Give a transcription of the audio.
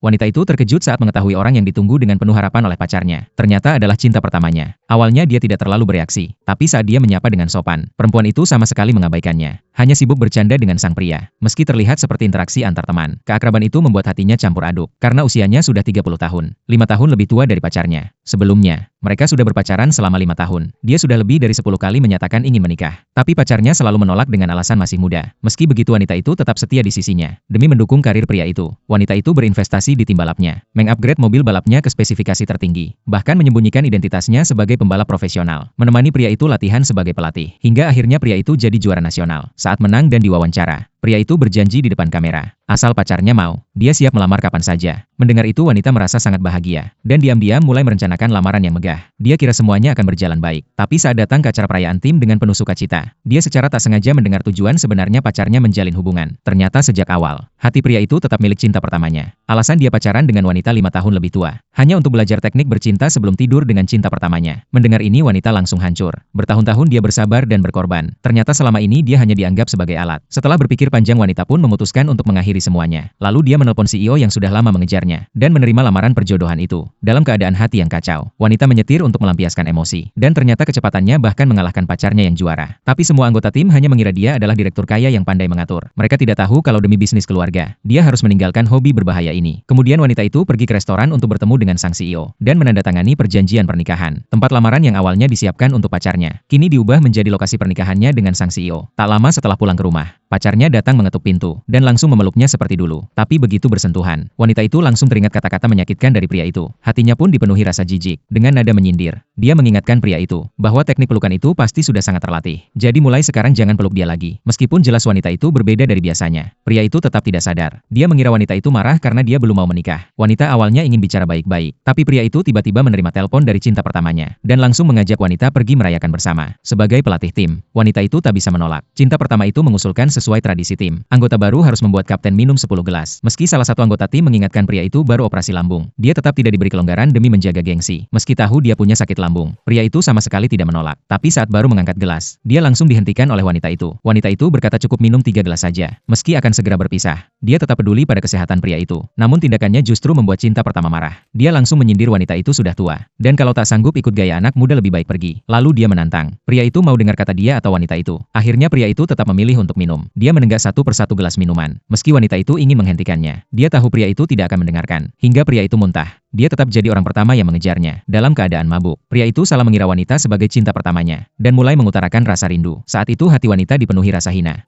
Wanita itu terkejut saat mengetahui orang yang ditunggu dengan penuh harapan oleh pacarnya ternyata adalah cinta pertamanya. Awalnya dia tidak terlalu bereaksi, tapi saat dia menyapa dengan sopan, perempuan itu sama sekali mengabaikannya. Hanya sibuk bercanda dengan sang pria. Meski terlihat seperti interaksi antar teman, keakraban itu membuat hatinya campur aduk. Karena usianya sudah 30 tahun, 5 tahun lebih tua dari pacarnya. Sebelumnya, mereka sudah berpacaran selama 5 tahun. Dia sudah lebih dari 10 kali menyatakan ingin menikah. Tapi pacarnya selalu menolak dengan alasan masih muda. Meski begitu wanita itu tetap setia di sisinya. Demi mendukung karir pria itu, wanita itu berinvestasi di tim balapnya. Mengupgrade mobil balapnya ke spesifikasi tertinggi. Bahkan menyembunyikan identitasnya sebagai pembalap profesional. Menemani pria itu latihan sebagai pelatih. Hingga akhirnya pria itu jadi juara nasional. Saat menang dan diwawancara, pria itu berjanji di depan kamera. Asal pacarnya mau, dia siap melamar kapan saja. Mendengar itu wanita merasa sangat bahagia. Dan diam-diam mulai merencanakan lamaran yang megah. Dia kira semuanya akan berjalan baik. Tapi saat datang ke acara perayaan tim dengan penuh sukacita, dia secara tak sengaja mendengar tujuan sebenarnya pacarnya menjalin hubungan. Ternyata sejak awal, hati pria itu tetap milik cinta pertamanya. Alasan dia pacaran dengan wanita 5 tahun lebih tua, hanya untuk belajar teknik bercinta sebelum tidur dengan cinta pertamanya. Mendengar ini wanita langsung hancur. Bertahun-tahun dia bersabar dan berkorban. Ternyata selama ini dia hanya dianggap sebagai alat. Setelah berpikir panjang wanita pun memutuskan untuk mengakhiri semuanya. Lalu dia menelpon CEO yang sudah lama mengejarnya, dan menerima lamaran perjodohan itu. Dalam keadaan hati yang kacau, wanita menyetir untuk melampiaskan emosi. Dan ternyata kecepatannya bahkan mengalahkan pacarnya yang juara. Tapi semua anggota tim hanya mengira dia adalah direktur kaya yang pandai mengatur. Mereka tidak tahu kalau demi bisnis keluarga, dia harus meninggalkan hobi berbahaya ini. Kemudian wanita itu pergi ke restoran untuk bertemu dengan sang CEO, dan menandatangani perjanjian pernikahan. Tempat lamaran yang awalnya disiapkan untuk pacarnya, kini diubah menjadi lokasi pernikahannya dengan sang CEO. Tak lama setelah pulang ke rumah, pacarnya datang mengetuk pintu, dan langsung memeluknya seperti dulu. Tapi begitu bersentuhan, wanita itu langsung teringat kata-kata menyakitkan dari pria itu. Hatinya pun dipenuhi rasa jijik. Dengan nada menyindir, dia mengingatkan pria itu, bahwa teknik pelukan itu pasti sudah sangat terlatih. Jadi mulai sekarang jangan peluk dia lagi. Meskipun jelas wanita itu berbeda dari biasanya, pria itu tetap tidak sadar. Dia mengira wanita itu marah karena dia belum mau menikah. Wanita awalnya ingin bicara baik-baik, tapi pria itu tiba-tiba menerima telepon dari cinta pertamanya, dan langsung mengajak wanita pergi merayakan bersama. Sebagai pelatih tim, wanita itu tak bisa menolak. Cinta pertama itu mengusulkan sesuai tradisi tim. Anggota baru harus membuat kapten minum 10 gelas. Meski salah satu anggota tim mengingatkan pria itu baru operasi lambung, dia tetap tidak diberi kelonggaran demi menjaga gengsi. Meski tahu dia punya sakit lambung, pria itu sama sekali tidak menolak. Tapi saat baru mengangkat gelas, dia langsung dihentikan oleh wanita itu. Wanita itu berkata cukup minum 3 gelas saja. Meski akan segera berpisah, dia tetap peduli pada kesehatan pria itu. Namun tindakannya justru membuat cinta pertama marah. Dia langsung menyindir wanita itu sudah tua, dan kalau tak sanggup ikut gaya anak muda lebih baik pergi. Lalu dia menantang. Pria itu mau dengar kata dia atau wanita itu. Akhirnya pria itu tetap memilih untuk minum. Dia menenggak satu persatu gelas minuman. Meski wanita itu ingin menghentikannya, dia tahu pria itu tidak akan mendengarkan. Hingga pria itu muntah. Dia tetap jadi orang pertama yang mengejarnya. Dalam keadaan mabuk, pria itu salah mengira wanita sebagai cinta pertamanya, dan mulai mengutarakan rasa rindu. Saat itu hati wanita dipenuhi rasa hina.